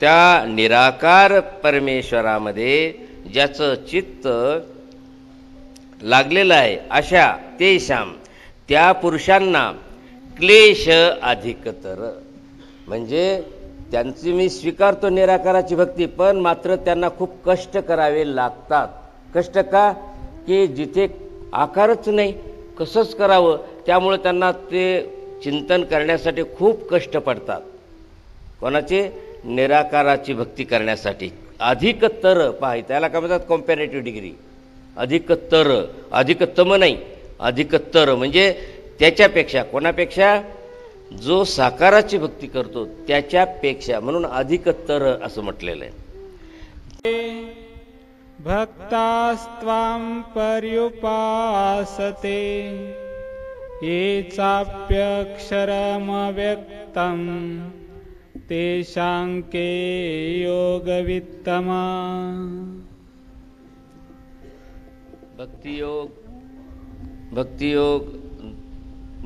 त्या निराकार परमेश्वरामध्ये ज्याचं चित्त लागलेलं आहे अशा तेषाम त्या पुरुषांना क्लेश अधिकतर, म्हणजे त्यांची मी स्वीकारतो निराकाराची भक्ती, पण मात्र त्यांना खूप कष्ट करावे लागतात. कष्ट का? की जिथे आकारच नाही कसंच करावं, त्यामुळे त्यांना ते चिंतन करण्यासाठी खूप कष्ट पडतात. कोणाचे? निराकाराची भक्ती करण्यासाठी. अधिकतर पहा, त्याला काय म्हणतात? Comparative degree. अधिकतर, अधिकतम नाही, अधिकतर म्हणजे त्याच्यापेक्षा. कोणापेक्षा? जो साकाराची भक्ती करतो त्याच्यापेक्षा, म्हणून अधिकतर असं म्हटलेलं आहे. भक्तास्त्वां पर्युपासते ये चाप्यक्षरमव्यक्तं तेषां के योगवित्तमा. भक्तियोग, भक्तियोग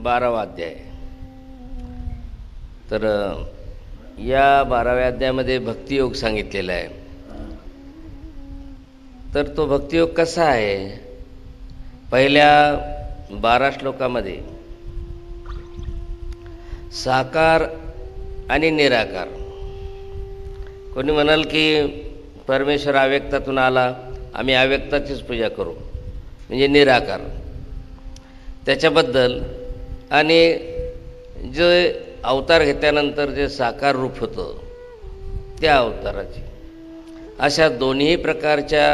12वा अध्याय. तर या 12व्या अध्यायामध्ये भक्तियोग सांगितलेला आहे. तर तो भक्तियोग कसा आहे? पहिल्या 12 श्लोकामध्ये साकार आणि निराकार. कोणी म्हणाल की परमेश्वर अव्यक्तातून आला, आम्ही अव्यक्ताचीच पूजा करू, म्हणजे निराकार, त्याच्याबद्दल. आणि जे अवतार घेतल्यानंतर जे साकार रूप होतं त्या अवताराची, अशा दोन्ही प्रकारच्या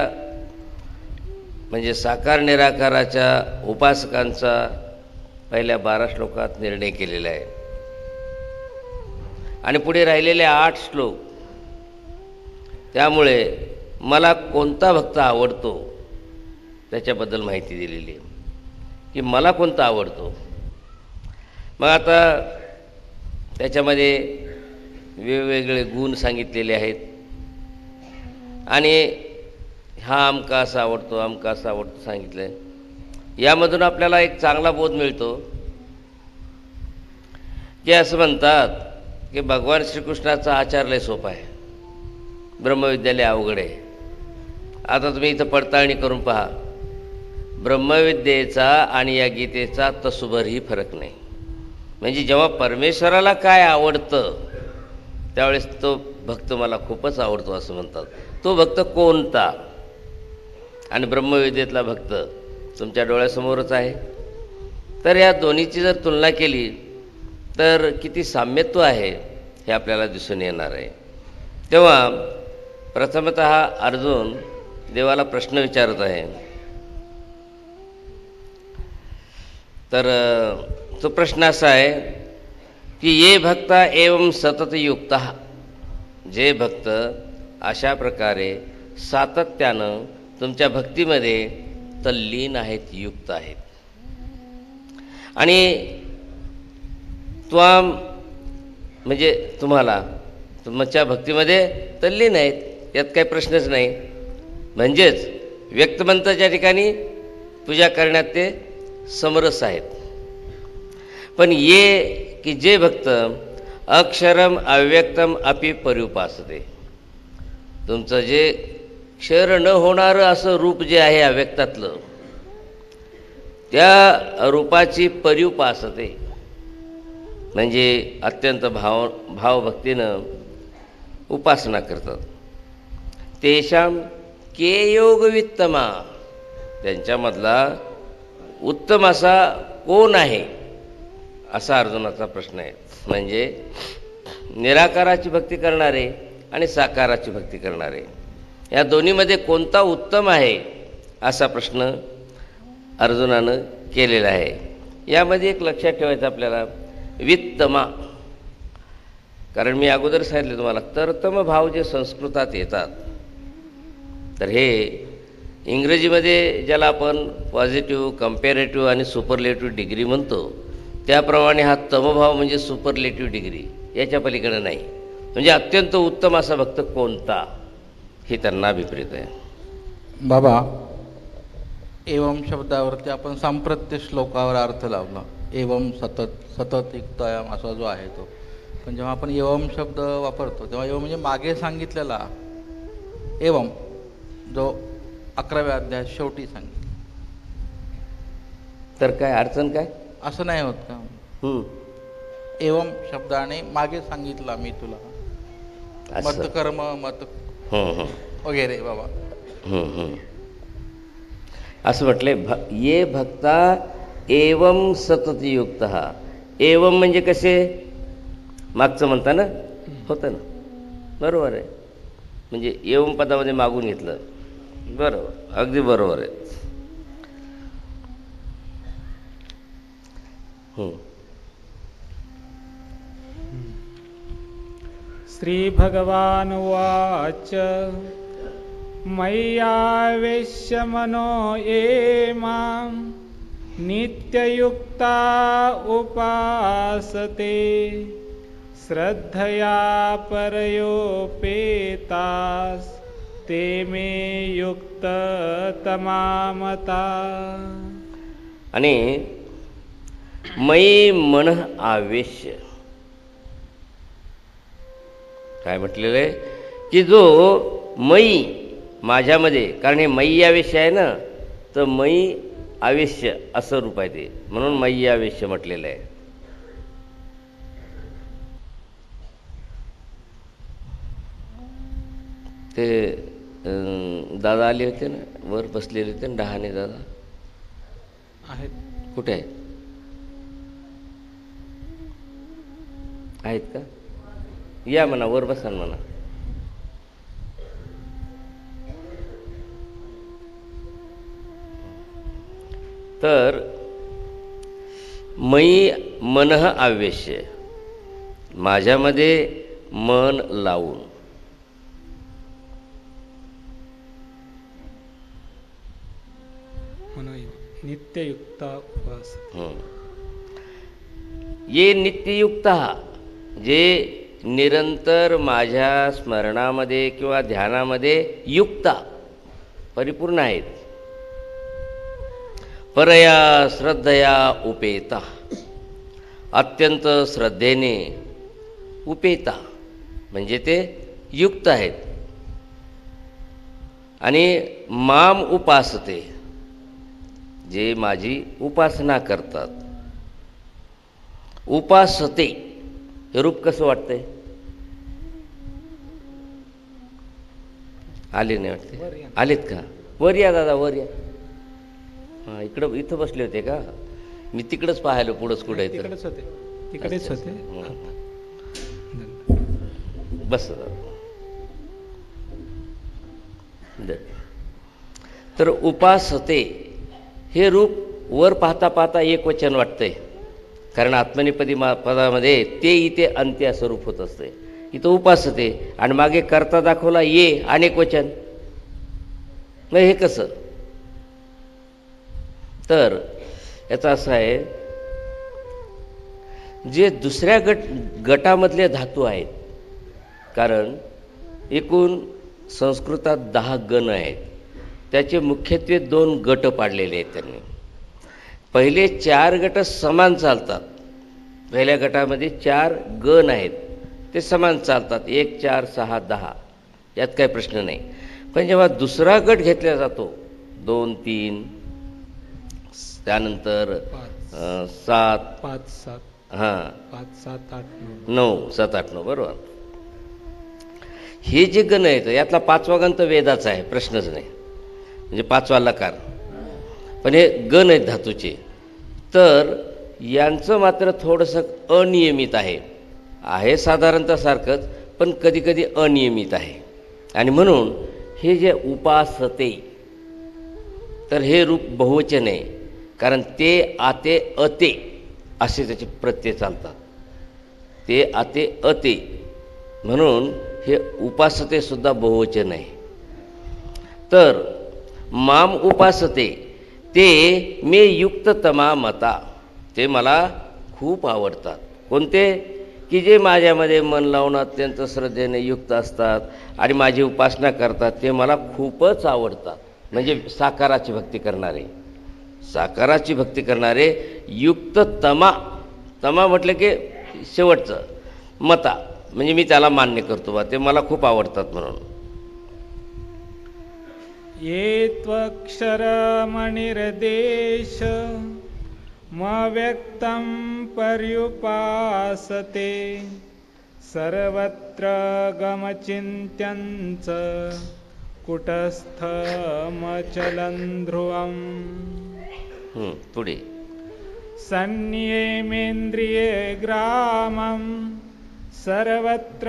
म्हणजे साकार निराकाराच्या उपासकांचा पहिल्या 12 श्लोकात निर्णय केलेला आहे. आणि पुढे राहिलेले 8 श्लोक, त्यामुळे मला कोणता भक्त आवडतो त्याच्याबद्दल माहिती दिलेली आहे की मला कोणता आवडतो. मग आता त्याच्यामध्ये वेगवेगळे गुण सांगितलेले आहेत आणि हा अमका असा आवडतो, अमका असा आवडतो सांगितलं आहे. यामधून आपल्याला एक चांगला बोध मिळतो की असं म्हणतात की भगवान श्रीकृष्णाचा आचार लय सोपा आहे, ब्रह्मविद्यालय अवघड आहे. आता तुम्ही इथं पडताळणी करून पहा, ब्रह्मविद्येचा आणि या गीतेचा तसुभरही फरक नाही. म्हणजे जेव्हा परमेश्वराला काय आवडतं त्यावेळेस तो भक्त मला खूपच आवडतो असं म्हणतात. तो भक्त कोणता? आणि ब्रह्मविद्येतला भक्त तुमच्या डोळ्यासमोरच आहे. तर या दोन्हीची जर तुलना केली तर किती साम्यत्व आहे हे आपल्याला दिसून येणार आहे. तेव्हा प्रथमतः अर्जुन देवाला प्रश्न विचारत आहे. तर तो प्रश्न असा आहे की ये भक्ता एवं सतत युक्त, जे भक्त अशा प्रकारे सातत्यानं तुमच्या भक्तीमध्ये तल्लीन आहेत, युक्त आहेत, आणि त्वाम म्हणजे तुम्हाला तुमच्या भक्तीमध्ये तल्लीन आहेत, यात काही प्रश्नच नाही. म्हणजेच व्यक्तमंताच्या ठिकाणी पूजा करण्यात ते समरस आहेत. पण ये की जे भक्त अक्षरम अव्यक्तम अपि पर्युपासते, तुमचं जे क्षर न होणारं असं रूप जे आहे अव्यक्तातलं, त्या रूपाची पर्युपासते म्हणजे अत्यंत भावभक्तीनं उपासना करतात. तेषाम के योगवित्तमा, त्यांच्यामधला उत्तम असा कोण आहे असा अर्जुनाचा प्रश्न आहे. म्हणजे निराकाराची भक्ती करणारे आणि साकाराची भक्ती करणारे, या दोन्हीमध्ये कोणता उत्तम आहे असा प्रश्न अर्जुनानं केलेला आहे. यामध्ये एक लक्षात ठेवायचं आपल्याला, वित्तमा, कारण मी अगोदर सांगितले तुम्हाला तरतम भाव जे संस्कृतात येतात, तर हे इंग्रजीमध्ये ज्याला आपण पॉझिटिव्ह, कम्पॅरेटिव्ह आणि सुपरलेटिव्ह डिग्री म्हणतो, त्याप्रमाणे हा तमभाव म्हणजे सुपरलेटिव्ह डिग्री, याच्या पलीकडे नाही. म्हणजे अत्यंत उत्तम असा भक्त कोणता हे त्यांना अभिप्रेत आहे. बाबा, एवम शब्दावरती आपण सांप्रत्य श्लोकावर अर्थ लावला. एवम सतत, सतत युक्तायाम असा जो आहे तो, पण जेव्हा आपण एवम शब्द वापरतो तेव्हा एवम म्हणजे मागे सांगितलेला एवम जो 11व्या अध्यायात शेवटी सांगितलं, तर काय अडचण काय? असं नाही होत का? हं, एवम शब्दाने मागे सांगितला मी तुला, असं. मत कर्म मत हं, हं, वगैरे बाबा. हं, हं. असं म्हटले ये भक्ता एवम सततयुक्त. एवम म्हणजे कसे? मागचं म्हणता ना, होतं ना, बरोबर आहे. म्हणजे एवम पदामध्ये मागून घेतलं, बरोबर, अगदी बरोबर आहे. श्री भगवान उवाच मय्यावेश्य मनो ये मां नित्ययुक्ता उपासते श्रद्धया परयोपेतास ते मे युक्ततमा मता. आणि मयी मन आवेश्य काय म्हटलेलं आहे की जो मयी माझ्यामध्ये, कारण हे मयी आवेश्य आहे ना, तर मयी आवेश्य असं रूप आहे ते, म्हणून मयी आवेश्य म्हटलेलं आहे. ते दादा आले होते ना, वर बसलेले होते ना, डहाणे दादा आहेत. कुठे आहेत? आहेत का? या म्हणा, वर बसा म्हणा. तर मयी मनः आवेश्य, माझ्यामध्ये मन लावून. नित्ययुक्ता उपासते. ये नित्ययुक्त, जे निरंतर माझ्या स्मरणामध्ये किंवा ध्यानामध्ये युक्त परिपूर्ण आहेत. परया श्रद्धया उपेता, अत्यंत श्रद्धेने, उपेता म्हणजे ते युक्त आहेत. आणि माम उपासते, जे माझी उपासना करतात. उपासते हे रूप कसं वाटतंय? आले नाही वाटते? आलेत का? वर या दादा, वर या. हां, इथं बसले होते का? मी तिकडंच पाहायलो, पुढंच कुठे तिकडेच होते. बस. तर उपासते हे रूप वर पाहता पाहता एक वचन वाटतंय, कारण आत्मनेपदी पदामध्ये ते इथे अंत्य असं रूप होत असते. इथं उपासते आणि मागे करता दाखवला ये अनेक वचन. मग हे कसं? तर याचं असं आहे, जे दुसऱ्या गटामधले धातू आहेत, कारण एकूण संस्कृतात 10 गण आहेत, त्याचे मुख्यत्वे 2 गट पाडलेले आहेत त्यांनी. पहिले 4 गट समान चालतात. पहिल्या गटामध्ये 4 गण आहेत, ते समान चालतात, 1 4 6 10, यात काही प्रश्न नाही. पण जेव्हा दुसरा गट घेतला जातो, 2 3, त्यानंतर 7 5 7 हां 5 7 8 9 7 8 9, बरोबर. हे जे गण आहेत, यातला 5वा गण तर वेदाचा आहे, प्रश्नच नाही, म्हणजे 5वा लकार. पण हे गण आहेत धातूचे, तर यांचं मात्र थोडंसं अनियमित आहे साधारणतः सारखंच, पण कधी कधी अनियमित आहे. आणि म्हणून हे जे उपासते, तर हे रूप बहुवचन आहे, कारण ते आते अते असे त्याचे प्रत्यय चालतात. ते आते अते, म्हणून हे उपासते सुद्धा बहुवचन आहे. तर माम उपासते ते मे युक्ततमा मता, ते मला खूप आवडतात. कोणते? की जे माझ्यामध्ये मन लावून अत्यंत श्रद्धेने युक्त असतात आणि माझी उपासना करतात, ते मला खूपच आवडतात. म्हणजे साकाराची भक्ती करणारे, साकाराची भक्ती करणारे युक्ततमा. तमा म्हटलं की शेवटचं, मता म्हणजे मी त्याला मान्य करतो बा, ते मला खूप आवडतात म्हणून. ये त्वक्षरमणिर्देश व्यक्तं पर्युपासते सर्वत्र गमचिन्त्यञ्च कुटस्थमचलं ध्रुवम्. पुढे सन्नियमेन्द्रिये ग्रामं सर्वत्र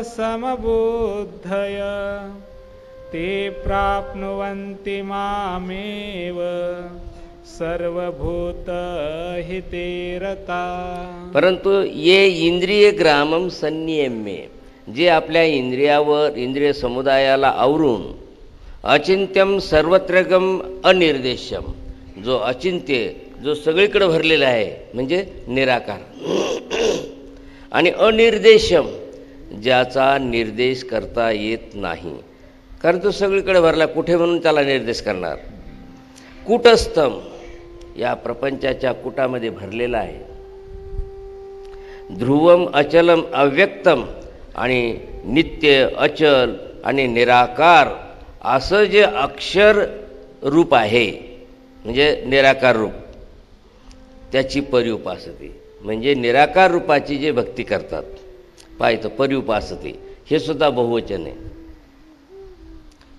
समबुद्धय ते प्राप्नुवन्ति मामेव सर्वभूतहिते रता. परंतु ये इंद्रिय ग्रामम संनियम्य, जे आपल्या इंद्रियावर इंद्रिय समुदायाला आवरून अचिंत्यम सर्वत्रगम अनिर्देश्यम, जो अचिंत्य जो सगळीकडे भरलेला आहे म्हणजे निराकार, आणि अनिर्देशम ज्याचा निर्देश करता येत नाही, कारण तो सगळीकडे भरला, कुठे म्हणून त्याला निर्देश करणार. कूटस्थम या प्रपंचाच्या कुटामध्ये भरलेला आहे. ध्रुवम अचलम अव्यक्तम, आणि नित्य अचल आणि निराकार असं जे अक्षर रूप आहे म्हणजे निराकार रूप, त्याची पर्युपासते म्हणजे निराकार रूपाची जे भक्ती करतात. पाहिजे पर्युपासते हे सुद्धा बहुवचन आहे.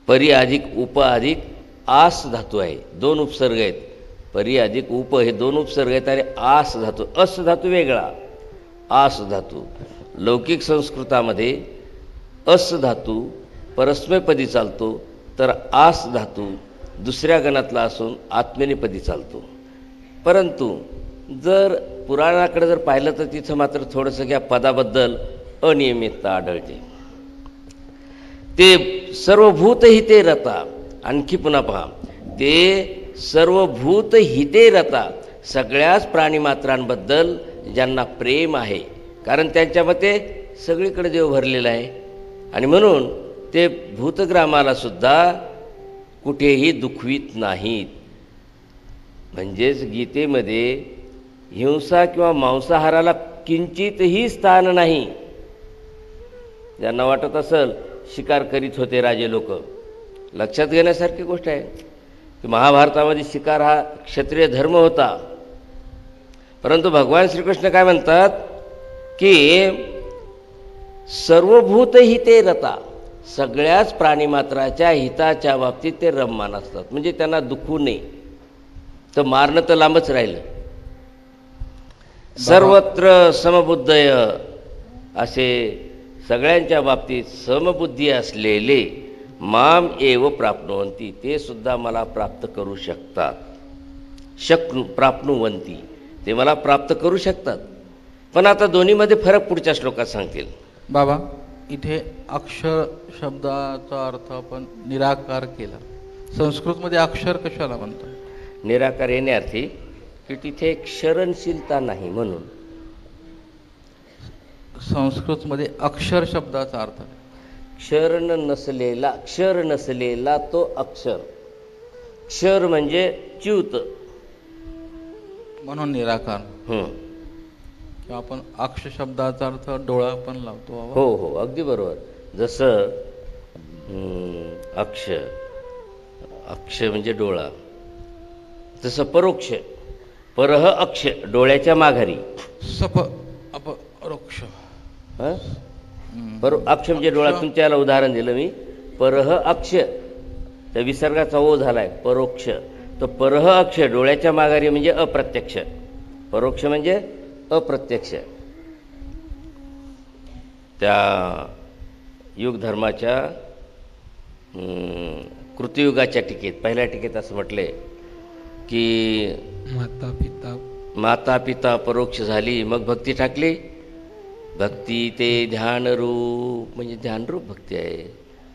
परी अधिक उप अधिक आस धातू आहे, 2 उपसर्ग आहेत. परी अधिक उप हे 2 उपसर्ग आहेत आणि आस धातू, अस धातू वेगळा, आस धातू. लौकिक संस्कृतामध्ये अस धातू परस्मैपदी चालतो, तर आस धातू दुसऱ्या गणातला असून आत्मनेपदी चालतो. परंतु जर पुराणाकडे जर पाहिलं तर तिथं मात्र थोडंसं या पदाबद्दल अनियमितता आढळते. ते सर्वभूत हिते रता, आणखी पुन्हा पहा, ते सर्वभूत हिते रता, सगळ्याच प्राणीमात्रांबद्दल ज्यांना प्रेम आहे, कारण त्यांच्या मते सगळीकडे देव भरलेला आहे, आणि म्हणून ते भूतग्रामाला सुद्धा कुठेही दुखवीत नाहीत. म्हणजेच गीतेमध्ये हिंसा किंवा मांसाहाराला किंचितही स्थान नाही. ज्यांना वाटत असेल शिकार करीत होते राजे लोक, लक्षात घेण्यासारखी गोष्ट आहे की महाभारतामध्ये शिकार हा क्षत्रिय धर्म होता. परंतु भगवान श्रीकृष्ण काय म्हणतात की सर्वभूत हिते रता, सगळ्याच प्राणीमात्राच्या हिताच्या बाबतीत ते रममान असतात, म्हणजे त्यांना दुखू नये. तर मारणं तर लांबच राहिलं. सर्वत्र समबुद्धय, असे सगळ्यांच्या बाबतीत समबुद्धी असलेले माम एव प्राप्नुवंती, ते सुद्धा मला प्राप्त करू शकतात. प्राप्नुवंती, ते मला प्राप्त करू शकतात. पण आता दोन्हीमध्ये फरक पुढच्या श्लोकात सांगतील. बाबा, इथे अक्षर शब्दाचा अर्थ आपण निराकार केला. संस्कृतमध्ये अक्षर कशाला म्हणतात? निराकार येण्यार्थी की तिथे क्षरणशीलता नाही म्हणून. संस्कृतमध्ये अक्षर शब्दाचा अर्थ क्षर नसलेला तो अक्षर. क्षर म्हणजे च्युत, म्हणून निराकार. किंवा आपण अक्ष शब्दाचा अर्थ डोळा पण लावतो. हो हो, अगदी बरोबर. जसं अक्ष, अक्ष म्हणजे डोळा, तसं परोक्ष, परह अक्ष, डोळ्याच्या माघारी. सप अपरोक्ष, अक्ष म्हणजे डोळा. तुमच्या याला उदाहरण दिलं मी, परह अक्ष, त्या विसर्गाचा ओ झालाय परोक्ष. तो परह अक्ष डोळ्याच्या माघारी म्हणजे अप्रत्यक्ष. परोक्ष म्हणजे अप्रत्यक्ष. त्या युग धर्माच्या कृतयुगाच्या टीकेत, पहिल्या टीकेत असं म्हटलंय की माता पिता परोक्ष झाली, मग भक्ती टाकली. भक्ती ते ध्यानरूप, म्हणजे ध्यानरूप भक्ती आहे.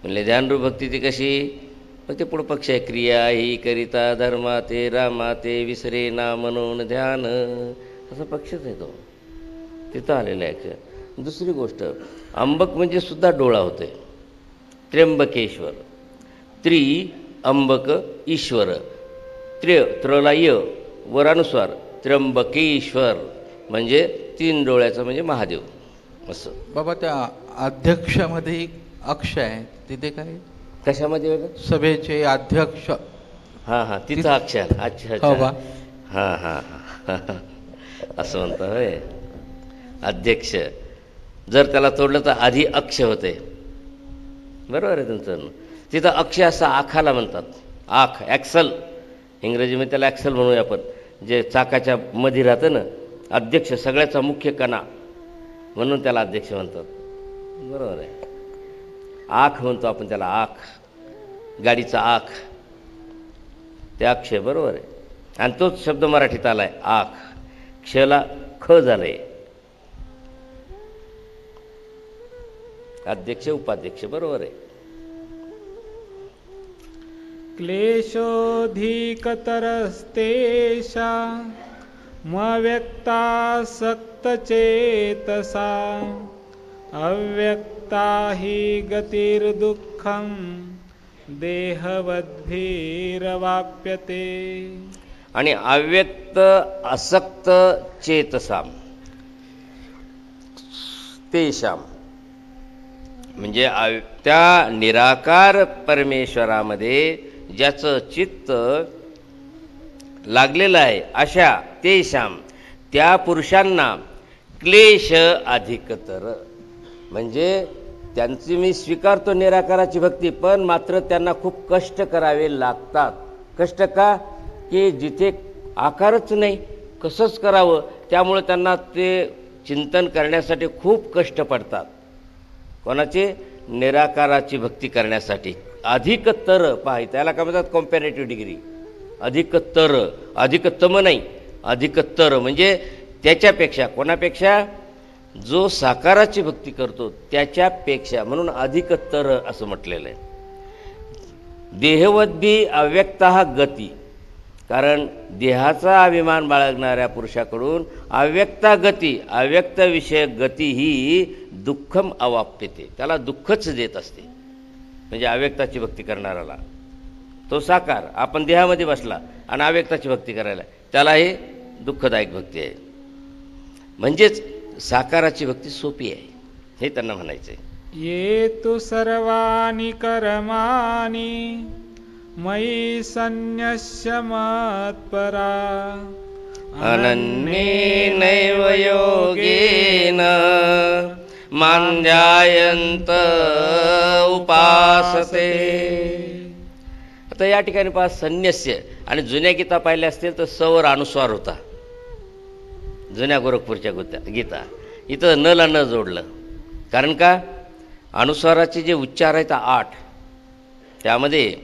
म्हणले ध्यानरूप भक्ती ती कशी? मग ते पुढं पक्ष आहे, क्रिया ही करिता धर्मा ते रामा ते विसरे ना म्हणून ध्यान, असा पक्षच आहे तो, तिथं आलेला आहे. दुसरी गोष्ट, अंबक म्हणजे सुद्धा डोळा होते. त्र्यंबकेश्वर, त्रि अंबक ईश्वर, त्रला य वरानुस्वार, त्र्यंबकेश्वर म्हणजे 3 डोळ्याचा म्हणजे महादेव. असं. बाबा त्या अध्यक्षामध्ये एक अक्ष आहे, तिथे काय? कशामध्ये वेगळं? सभेचे अध्यक्ष. हां तिथं अक्षर. अच्छा हो बा. हां असं म्हणतं होय. अध्यक्ष जर त्याला तोडलं तर आधी अक्ष होते. बरोबर आहे तुमचं. तिथं अक्ष असं आखाला म्हणतात. आख, ॲक्सल. इंग्रजीमध्ये त्याला ॲक्सल म्हणूया आपण. जे चाकाच्या मध्ये राहतं ना, अध्यक्ष सगळ्याचा मुख्य कणा, म्हणून त्याला अध्यक्ष म्हणतात. बरोबर आहे. आख म्हणतो आपण त्याला, आख, गाडीचा आख, ते अक्ष. बरोबर आहे. आणि तोच शब्द मराठीत आलाय, आख. क्षला ख झालंय. अध्यक्ष उपाध्यक्ष. बरोबर आहे. क्लेशोऽधिकतरस्तेषा मव्यक्तासक्तचेतसा अव्यक्ता हि गतिर्दुःखं देहवद्भिरवाप्यते. आणि अव्यक्त असक्त चेतसाम तेषाम म्हणजे त्या निराकार परमेश्वरामध्ये ज्याचं चित्त लागलेलं आहे अशा तेषाम त्या पुरुषांना क्लेश अधिकतर, म्हणजे त्यांची मी स्वीकारतो निराकाराची भक्ती, पण मात्र त्यांना खूप कष्ट करावे लागतात. कष्ट का? की जिथे आकारच नाही, कसंच करावं, त्यामुळे त्यांना ते चिंतन करण्यासाठी खूप कष्ट पडतात. कोणाचे? निराकाराची भक्ती करण्यासाठी. अधिकतर पहा, त्याला काय म्हणतात? Comparative degree. अधिकतर, अधिकतम नाही, अधिकतर म्हणजे त्याच्यापेक्षा. कोणापेक्षा? जो साकाराची भक्ती करतो त्याच्यापेक्षा, म्हणून अधिकतर असं म्हटलेलं आहे. देहवद्भी अव्यक्ता गती, कारण देहाचा अभिमान बाळगणाऱ्या पुरुषाकडून अव्यक्ता गती, अव्यक्त विषयक गती ही दुःखम अवाप्यते, त्याला दुःखच देत असते. म्हणजे अव्यक्ताची भक्ती करणाऱ्याला, तो साकार, आपण देहामध्ये बसला आणि अव्यक्ताची भक्ती करायला, त्याला हे दुःखदायक भक्ती आहे. म्हणजेच साकाराची भक्ती सोपी आहे, हे त्यांना म्हणायचं आहे. ये तु सर्वाणि कर्माणि मयि सन्न्यस्य मत्परा अनन्येनैव योगेन मां ध्यायन्त उपासते. आता या ठिकाणी पहा, संन्यस्य, आणि जुन्या गीता पाहिल्या असतील तर सवर अनुस्वार होता. जुन्या गोरखपूरच्या गीता, इथं न ला न जोडलं. कारण का? अनुस्वाराचे जे उच्चार आहेत 8, त्यामध्ये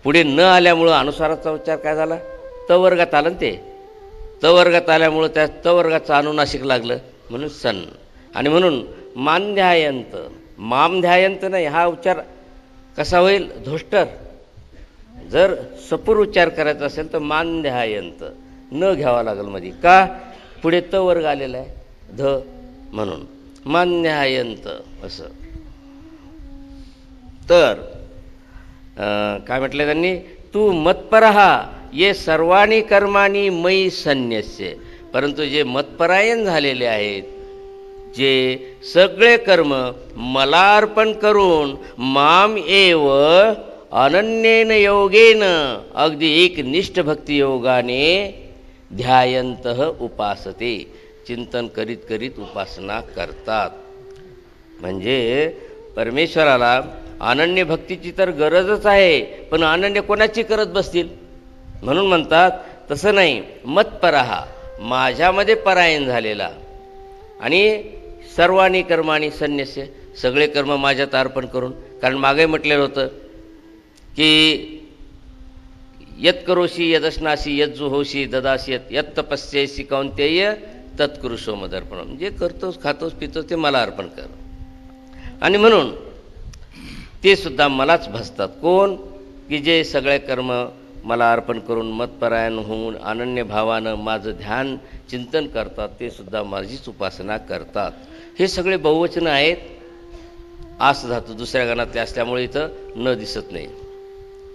पुढे न आल्यामुळं अनुस्वाराचा उच्चार काय झाला? त वर्गात आलं ना. ते त वर्गात आल्यामुळं त्या त वर्गाचं अनुनासिक लागलं, म्हणून सन. आणि म्हणून मान ध्यायंत, माम ध्यायंत नाही, हा उच्चार कसा होईल? धोष्टर. जर सपूर उच्चार करायचा असेल तर मान ध्यायंत न घ्यावा लागेल मध्ये. का? पुढे त वर्ग आलेला आहे, ध, म्हणून मान ध्यायंत असं. तर काय म्हटलं त्यांनी? तू मत्परहा ये सर्वाणी कर्माणी मयी संन्यस्य. परंतु जे मतपरायण झालेले आहेत, जे सगळे कर्म मला अर्पण करून माम एव अनन्येन योगेन, अगदी एक निष्ठ भक्ती योगाने ध्यायंतः उपासते, चिंतन करीत करीत उपासना करतात. म्हणजे परमेश्वराला अनन्य भक्तीची तर गरजच आहे, पण अनन्य कोणाची करत बसतील? म्हणून म्हणतात तसं नाही. मत्परहा, माझ्यामध्ये परायण झालेला, आणि सर्वाणी कर्माणी संन्यस्य, सगळे कर्म माझ्यात अर्पण करून. कारण मागे म्हटलेलं होतं की यत करोशी यदश्नासी यत जुहोशी ददासी यत तपस्येसी कौंतेय तत्कुरुषो मदर्पणम. जे करतोस, खातोस, पितोस ते मला अर्पण कर. आणि म्हणून ते सुद्धा मलाच भजतात. कोण? की जे सगळे कर्म मला अर्पण करून मतपरायण होऊन अनन्य भावानं माझं ध्यान चिंतन करतात, ते सुद्धा माझीच उपासना करतात. हे सगळे बहुवचन आहेत. आस धातू दुसऱ्या गणातले असल्यामुळे इथं न दिसत नाही.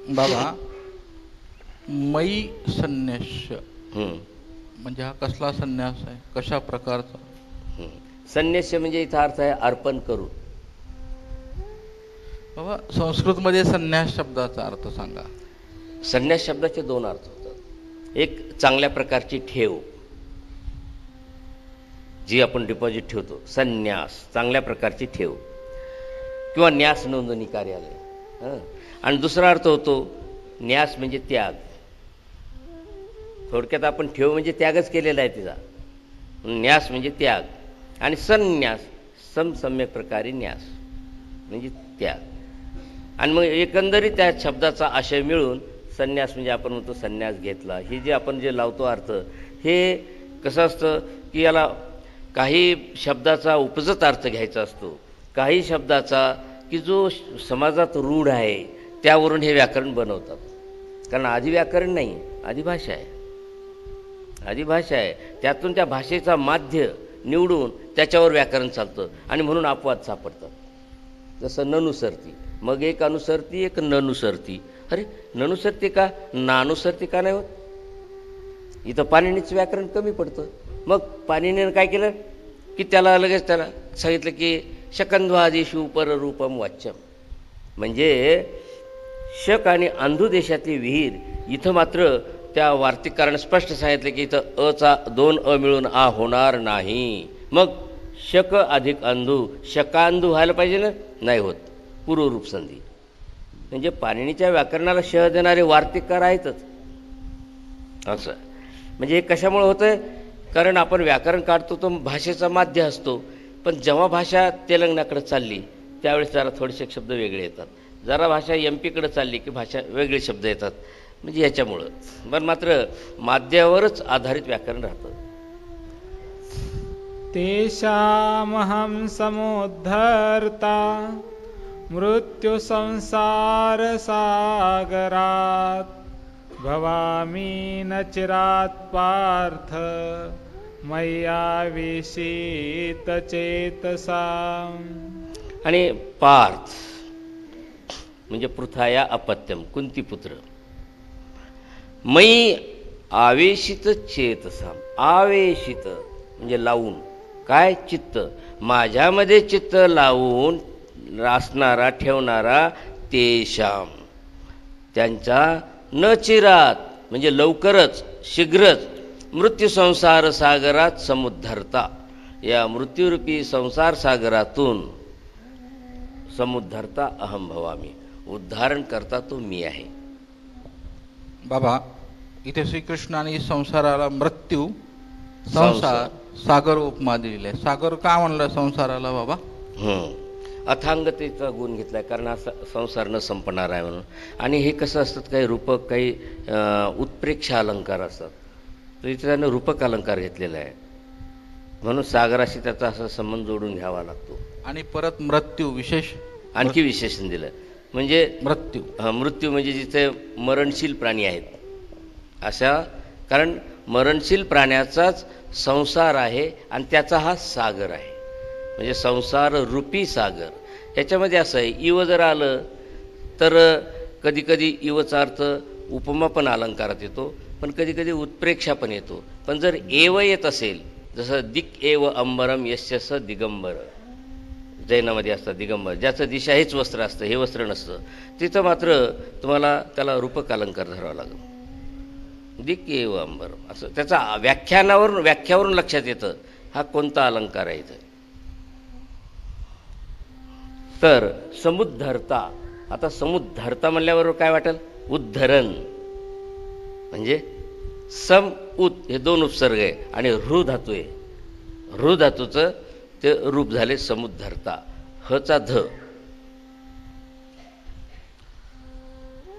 बाबा, मयी संन्यास म्हणजे हा कसला संन्यास आहे? कशा प्रकारचा? संन्यास्य म्हणजे इथं अर्थ आहे अर्पण करू. बाबा संस्कृतमध्ये संन्यास शब्दाचा अर्थ सांगा. संन्यास शब्दाचे दोन अर्थ होतात. एक चांगल्या प्रकारची ठेव, जी आपण डिपॉझिट ठेवतो, संन्यास चांगल्या प्रकारची ठेव किंवा न्यास नोंदणी कार्यालय. आणि दुसरा अर्थ होतो न्यास म्हणजे त्याग. थोडक्यात आपण ठेव म्हणजे त्यागच केलेला आहे तिचा. न्यास म्हणजे त्याग आणि संन्यास सम्यक प्रकारे न्यास म्हणजे त्याग. आणि मग एकंदरीत त्या शब्दाचा आशय मिळून संन्यास म्हणजे आपण म्हणतो संन्यास घेतला. ही जे आपण जे लावतो अर्थ, हे कसं असतं की याला काही शब्दाचा उपजत अर्थ घ्यायचा असतो, काही शब्दाचा की जो समाजात रूढ आहे त्यावरून हे व्याकरण बनवतात. कारण आधी व्याकरण नाही, आधी भाषा आहे. आधी भाषा आहे, त्यातून त्या भाषेचा माध्य निवडून त्याच्यावर व्याकरण चालतं आणि म्हणून अपवाद सापडतात. जसं ननुसरती, मग एक अनुसरती एक ननुसरती. अरे ननुसरती का नानुसरती का नाही होत? इथं पाणिनीचं व्याकरण कमी पडतं. मग पाणिनीनं काय केलं की त्याला लगेच त्याला सांगितलं की शकंद्वादिषु पररूपम वाच्यम. म्हणजे शक आणि अंधू देशातली विहीर, इथं मात्र त्या वार्तिकारानं स्पष्ट सांगितलं की इथं अचा दोन अ मिळून आ होणार नाही. मग शक अधिक अंधू, शकांधू व्हायला पाहिजे ना, नाही होत. पूर्वरूप संधी. म्हणजे पाणिनीच्या व्याकरणाला शह देणारे वार्तिककार आहेतच. असं म्हणजे हे कशामुळे होतंय? कारण आपण व्याकरण काढतो तो भाषेचा माध्य असतो, पण जेव्हा भाषा तेलंगणाकडे चालली त्यावेळेस जरा थोडेसे शब्द वेगळे येतात. जरा भाषा एमपीकडे चालली की भाषा वेगळे शब्द येतात. म्हणजे याच्यामुळं पण मात्र माध्यावरच आधारित व्याकरण राहतं. तेषामहं समुद्धर्ता मृत्यु संसार सागरात भवामी न चिरात पार्थ मय्याविषीत चेतसा. आणि पार्थ म्हणजे पृथाया अपत्यम, कुंतीपुत्र. मयी आवेशित चेतसाम, आवेशित म्हणजे लावून, काय चित्त, माझ्यामध्ये चित्त लावून असणारा ठेवणारा, तेषाम त्यांचा न चिरात म्हणजे लवकरच शीघ्रच मृत्यू संसार सागरात समुद्धरता, या मृत्यूरूपी संसार सागरातून समुद्धरता अहम भवामी, उद्धारण करता तो मी आहे. बाबा इथे श्रीकृष्णाने संसाराला मृत्यू संसार सागर उपमा दिलेली आहे. सागर का म्हणलं संसाराला बाबा? अथांगतेचा गुण घेतलाय, कारण हा संसार न संपणार आहे म्हणून. आणि हे कसं असतात, काही रूपक काही उत्प्रेक्ष अलंकार असतात, तर इथे त्यानं रूपक अलंकार घेतलेला आहे म्हणून सागराशी त्याचा असा संबंध जोडून घ्यावा लागतो. आणि परत मृत्यू विशेष आणखी विशेषण दिलं म्हणजे मृत्यू. मृत्यू म्हणजे जिथे मरणशील प्राणी आहेत अशा, कारण मरणशील प्राण्याचाच संसार आहे आणि त्याचा हा सागर आहे. म्हणजे संसार रूपी सागर. ह्याच्यामध्ये असं आहे, इव जर आलं तर कधी कधी इवचा अर्थ उपमा पण अलंकारात येतो, पण कधी कधी उत्प्रेक्षा पण येतो. पण जर एव येत असेल, जसं दिक एव अंबरम यस्य स दिगंबर, जैनामध्ये असतात दिगंबर, ज्याचं दिशा हेच वस्त्र असतं, हे वस्त्र नसतं, तिथं मात्र तुम्हाला त्याला रूपक अलंकार धरावा लागेल. दिक एव अंबरम असं त्याचा व्याख्यावरून लक्षात येतं हा कोणता अलंकार आहे इथं. तर समुद्धरता, आता समुद्धरता म्हणल्याबरोबर काय वाटेल? उद्धरण. म्हणजे सम उत हे दोन उपसर्ग आहे आणि ऋ धातू आहे. ऋ धातूचं ते रूप झाले समुद्धरता. हचा ध.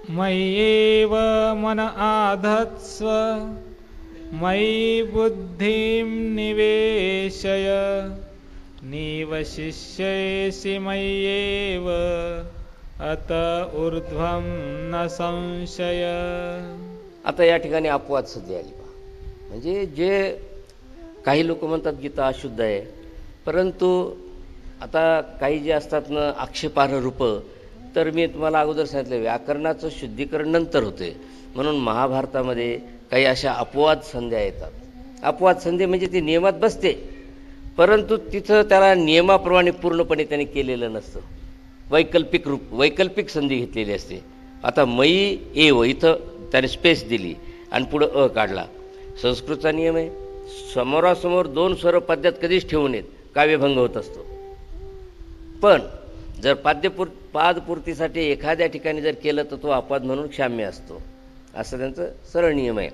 मय्येव मन आधत्स्व मयि बुद्धिं निवेशय निवशिष्यसि मय्येव अत ऊर्ध्वं न संशय. आता या ठिकाणी अपवाद सध्या आली पहा. म्हणजे जे काही लोक म्हणतात गीता अशुद्ध आहे, परंतु आता काही जे असतात ना आक्षेपार्ह रूप, तर मी तुम्हाला अगोदर सांगितलं व्याकरणाचं शुद्धीकरण नंतर होते. म्हणून महाभारतामध्ये काही अशा अपवाद संध्या येतात. अपवाद संधी म्हणजे ती नियमात बसते, परंतु तिथं त्याला नियमाप्रमाणे पूर्णपणे त्याने केलेलं नसतं. वैकल्पिक संधी घेतलेली असते. आता मयी एव इथं त्याने स्पेस दिली आणि पुढं काढला. संस्कृतचा नियम आहे, समोरासमोर दोन स्वर पद्यात कधीच ठेवू नयेत, काव्यभंग होत असतो. पण जर पादपूर्तीसाठी एखाद्या ठिकाणी जर केलं तर तो अपवाद म्हणून क्षाम्य असतो, असं त्यांचं सरळ नियम आहे.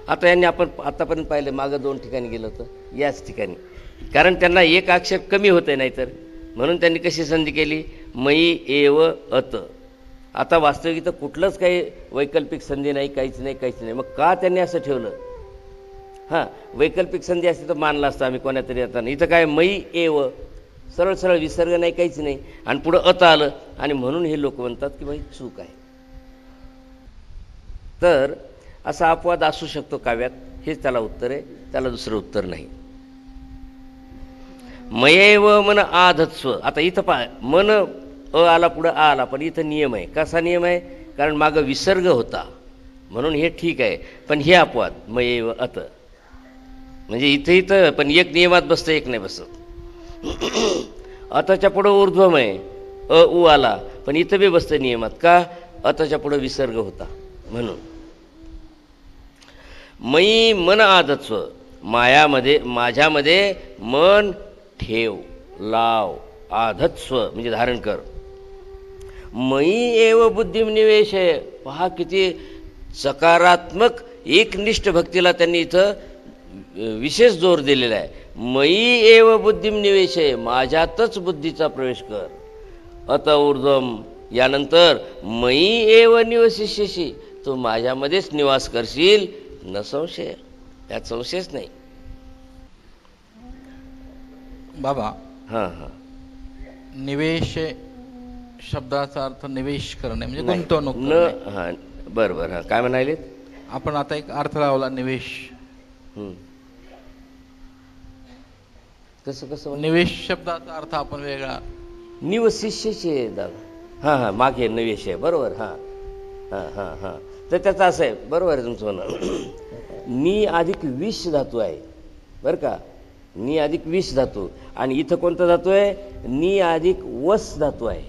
आता यांनी आपण आतापर्यंत पाहिलं, मागं 2 ठिकाणी गेलं होतं, याच ठिकाणी, कारण त्यांना एक अक्षर कमी होतं नाहीतर, म्हणून त्यांनी कशी संधी केली, मयी एव अत. आता वास्तविक इथं कुठलंच काही वैकल्पिक संधी नाही, काहीच नाही. मग का त्यांनी असं ठेवलं? हां, वैकल्पिक संधी असते तर मानला असतं आम्ही कोणातरी आता. इथं काय मयी एव, सरळ विसर्ग नाही, काहीच नाही, आणि पुढं अत आलं, आणि म्हणून हे लोक म्हणतात की बाई चूक आहे. तर असा अपवाद असू शकतो काव्यात, हेच त्याला उत्तर आहे, त्याला दुसरं उत्तर नाही. मयैव मन आधत्स्व. आता इथं पहा, मन आला पुढं आला, पण इथं नियम आहे. कसा नियम आहे? कारण मागं विसर्ग होता म्हणून हे ठीक आहे, पण हे अपवाद मयैव अत, म्हणजे इथं पण एक नियमात बसतं, एक नाही बसत. अतच्या पुढं ऊर्ध्वम आहे, उ आला, पण इथं बी बसतं नियमात. का? अतच्या पुढं विसर्ग होता म्हणून. मयी मन आधत्स्व, माझ्यामध्ये मन ठेव, लाव, आधत्स्व म्हणजे धारण कर. मयी एव बुद्धिम निवेशय. पहा किती सकारात्मक एकनिष्ठ भक्तीला त्यांनी इथं विशेष जोर दिलेला आहे. मयी एव बुद्धिम निवेशय, माझ्यातच बुद्धीचा प्रवेश कर. अत ऊर्ध्वम, यानंतर मयी एव निवसिष्यसि, तू माझ्यामध्येच निवास करशील, न संशय, त्यात संशयच नाही. बाबा, हां, निवेश शब्दाचा अर्थ निवेश करणे म्हणजे नाही, गुंतवणूक न, करणे. हां, बरं, हां, काय म्हणाले? आपण आता एक अर्थ लावला निवेश. कसं निवेश शब्दाचा अर्थ आपण वेगळा. निवशिष्यचे दादा, हां, मागे निवेश आहे, बरोबर. हां, तर त्याचं असं आहे, बरोबर आहे तुमचं म्हणणं. नि अधिक विष धातू आहे बरं का, नि अधिक विष धातू, आणि इथं कोणता धातू आहे? नि अधिक वस धातू आहे.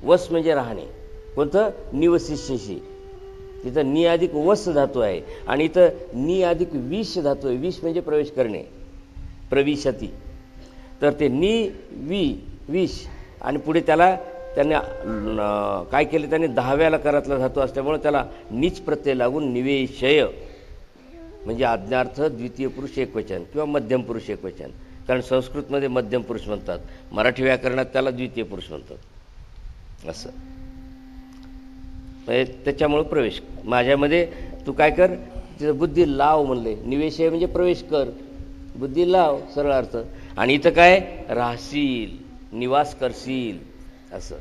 वस म्हणजे राहणे. कोणतं? निवशिष्यशी. तिथं नि अधिक वस धातू आहे, आणि इथं नि अधिक विष धातू आहे. विष म्हणजे प्रवेश करणे, प्रविशती. तर ते नि विष, आणि पुढे त्याला त्याने काय केलं, त्याने 10व्या लकारातला धातू असल्यामुळे त्याला नीच प्रत्यय लागून निवेशय म्हणजे आज्ञार्थ द्वितीय पुरुष एकवचन किंवा मध्यम पुरुष एकवचन. कारण संस्कृतमध्ये मध्यम पुरुष म्हणतात, मराठी व्याकरणात त्याला द्वितीय पुरुष म्हणतात. असं त्याच्यामुळं प्रवेश माझ्यामध्ये तू काय कर, तिथं बुद्धी लाव म्हणले. निवेशय म्हणजे प्रवेश कर, बुद्धी लाव, सरळ अर्थ. आणि इथं काय? राहशील, निवास करशील, असं.